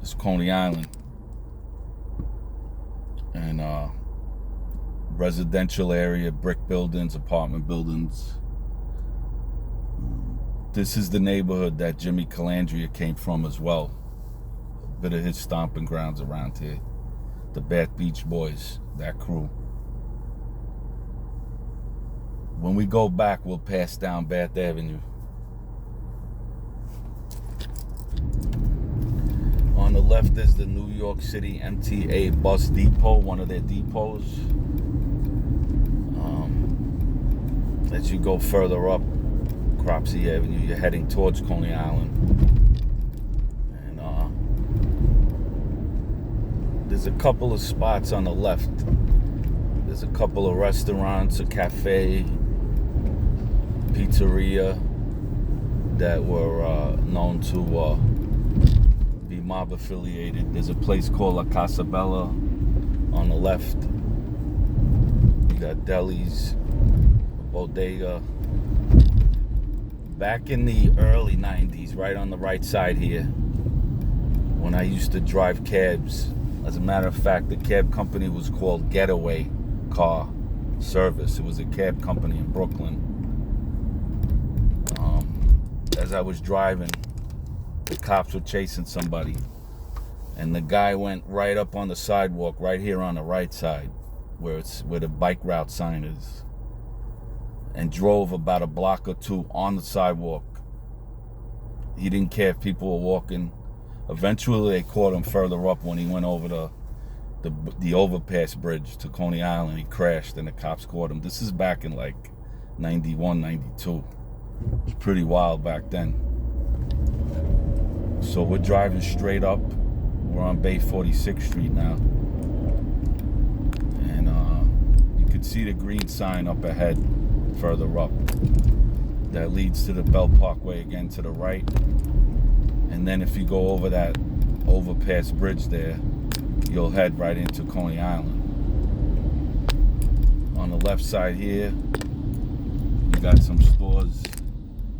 It's Coney Island. And residential area, brick buildings, apartment buildings. This is the neighborhood that Jimmy Calandria came from as well. A bit of his stomping grounds around here. The Bath Beach Boys, that crew. When we go back, we'll pass down Bath Avenue. On the left is the New York City MTA bus depot, one of their depots. As you go further up Cropsey Avenue, you're heading towards Coney Island. And there's a couple of spots on the left. There's a couple of restaurants, a cafe, pizzeria that were known to be mob affiliated. There's a place called La Casa Bella on the left. You got delis, bodega. Back in the early 90s, right on the right side here, when I used to drive cabs, as a matter of fact, the cab company was called Getaway Car Service. It was a cab company in Brooklyn. As I was driving, the cops were chasing somebody, and the guy went right up on the sidewalk right here on the right side where the bike route sign is, and drove about a block or two on the sidewalk. He didn't care if people were walking. Eventually they caught him further up when he went over the overpass bridge to Coney Island. He crashed and the cops caught him. This is back in like 91, 92. It was pretty wild back then. So we're driving straight up. We're on Bay 46th Street now. And you can see the green sign up ahead further up. That leads to the Bell Parkway again to the right. And then if you go over that overpass bridge there, you'll head right into Coney Island. On the left side here, you got some stores.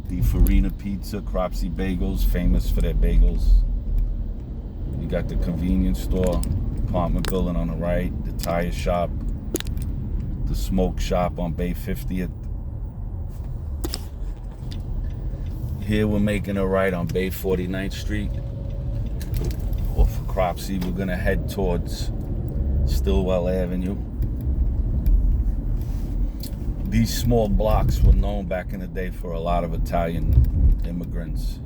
The Farina Pizza, Cropsey Bagels, famous for their bagels. You got the convenience store, apartment building on the right, the tire shop, the smoke shop on Bay 50th. Here we're making a right on Bay 49th Street. Off of Cropsey, we're gonna head towards Stillwell Avenue. These small blocks were known back in the day for a lot of Italian immigrants,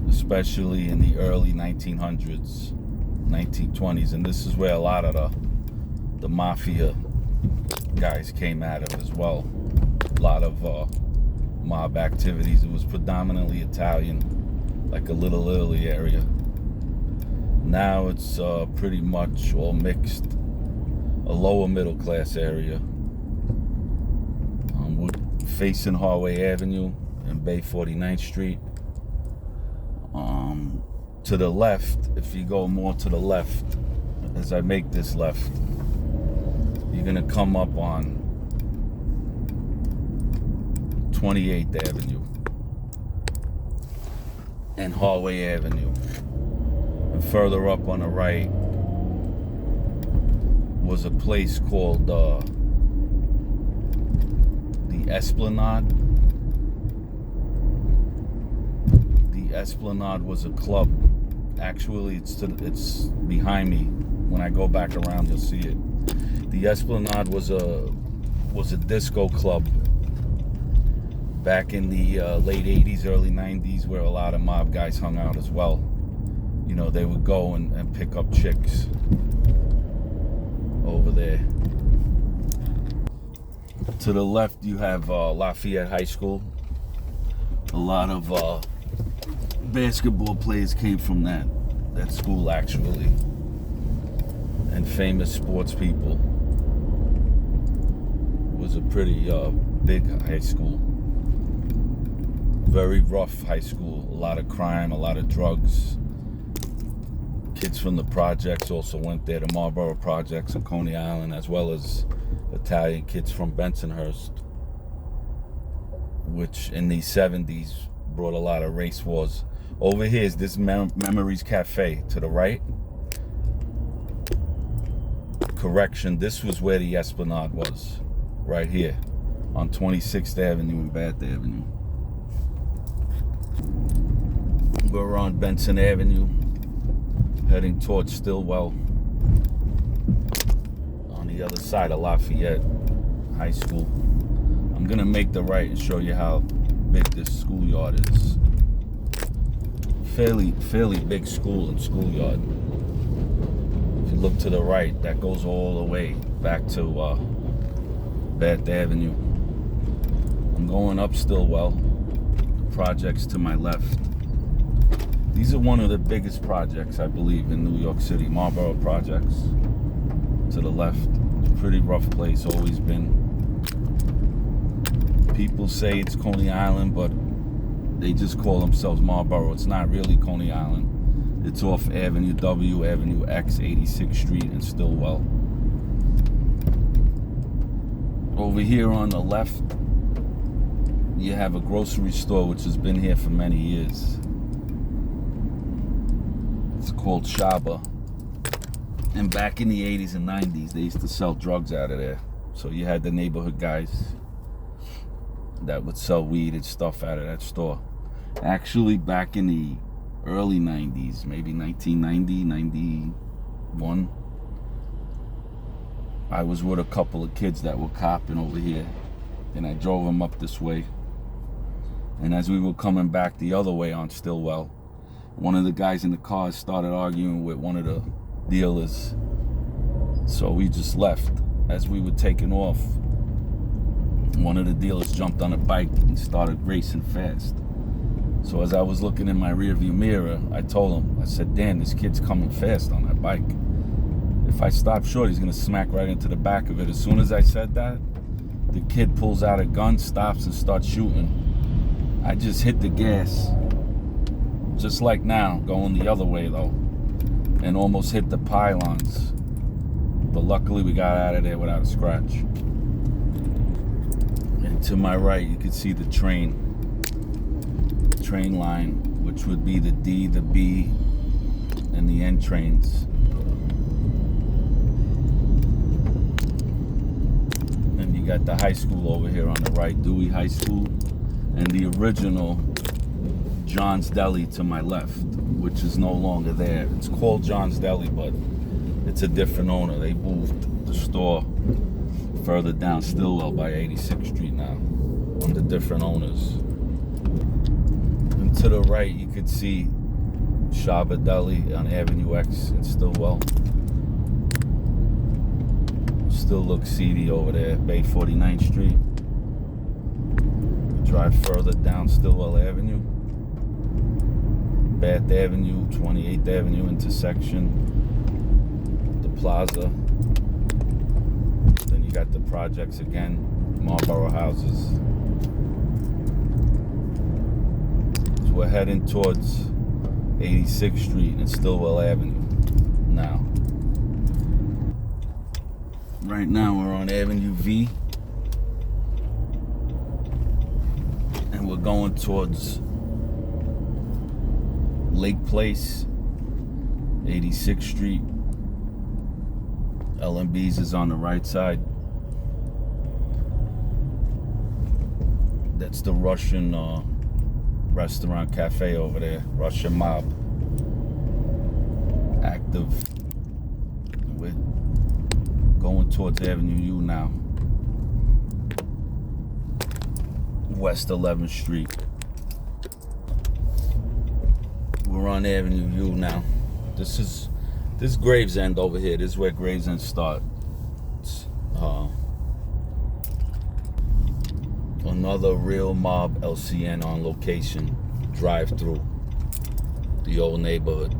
especially in the early 1900s, 1920s, and this is where a lot of the mafia guys came out of as well. A lot of mob activities. It was predominantly Italian, like a Little Italy area. Now it's pretty much all mixed, a lower middle class area. We're facing Harway Avenue and Bay 49th Street. To the left, if you go more to the left, as I make this left, you're gonna come up on 28th Avenue and Harway Avenue. And further up on the right was a place called the Esplanade. The Esplanade was a club. Actually, it's behind me. When I go back around, you'll see it. The Esplanade was a disco club back in the late 80s, early 90s, where a lot of mob guys hung out as well. You know, they would go and pick up chicks over there. To the left, you have Lafayette High School. A lot of basketball players came from that school, actually, and famous sports people. It was a pretty big high school. Very rough high school. A lot of crime, a lot of drugs. Kids from the projects also went there, the Marlboro projects in Coney Island, as well as Italian kids from Bensonhurst, which in the 70s brought a lot of race wars. Over here is this Memories Cafe to the right. Correction, this was where the Esplanade was. Right here on 26th Avenue and Bath Avenue. We're on Benson Avenue, heading towards Stillwell. On the other side of Lafayette High School. I'm gonna make the right and show you how big this schoolyard is. Fairly big school and schoolyard. If you look to the right, that goes all the way back to Bath Avenue. I'm going up Stillwell. The projects to my left. These are one of the biggest projects, I believe, in New York City. Marlboro projects. To the left. It's a pretty rough place, always been. People say it's Coney Island, but they just call themselves Marlboro. It's not really Coney Island. It's off Avenue W, Avenue X, 86th Street in Stillwell. Over here on the left, you have a grocery store which has been here for many years. It's called Shaba. And back in the 80s and 90s, they used to sell drugs out of there. So you had the neighborhood guys that would sell weed and stuff out of that store. Actually, back in the early 90s, maybe 1990, 91, I was with a couple of kids that were copping over here, and I drove them up this way. And as we were coming back the other way on Stillwell, one of the guys in the car started arguing with one of the dealers. So we just left. As we were taking off, one of the dealers jumped on a bike and started racing fast. So as I was looking in my rearview mirror, I told him, I said, "Dan, this kid's coming fast on that bike. If I stop short, he's gonna smack right into the back of it." As soon as I said that, the kid pulls out a gun, stops, and starts shooting. I just hit the gas, just like now, going the other way though, and almost hit the pylons. But luckily we got out of there without a scratch. And to my right, you can see the train line, which would be the D, the B, and the N trains. And you got the high school over here on the right, Dewey High School, and the original John's Deli to my left, which is no longer there. It's called John's Deli, but it's a different owner. They moved the store further down Stillwell by 86th Street now, under different owners. And to the right, you could see Shaba Deli on Avenue X in Stillwell. Still looks seedy over there, Bay 49th Street. Drive further down Stillwell Avenue. Bath Avenue, 28th Avenue intersection. The plaza. Then you got the projects again, Marlboro houses. So we're heading towards 86th Street and Stillwell Avenue now. Right now we're on Avenue V. And we're going towards Lake Place, 86th Street. L&B's is on the right side. That's the Russian restaurant cafe over there. Russian mob. Active. We're going towards Avenue U now. West 11th Street. We're on Avenue U now. This Gravesend over here. This is where Gravesend starts. Another real mob LCN on location. Drive through the old neighborhood.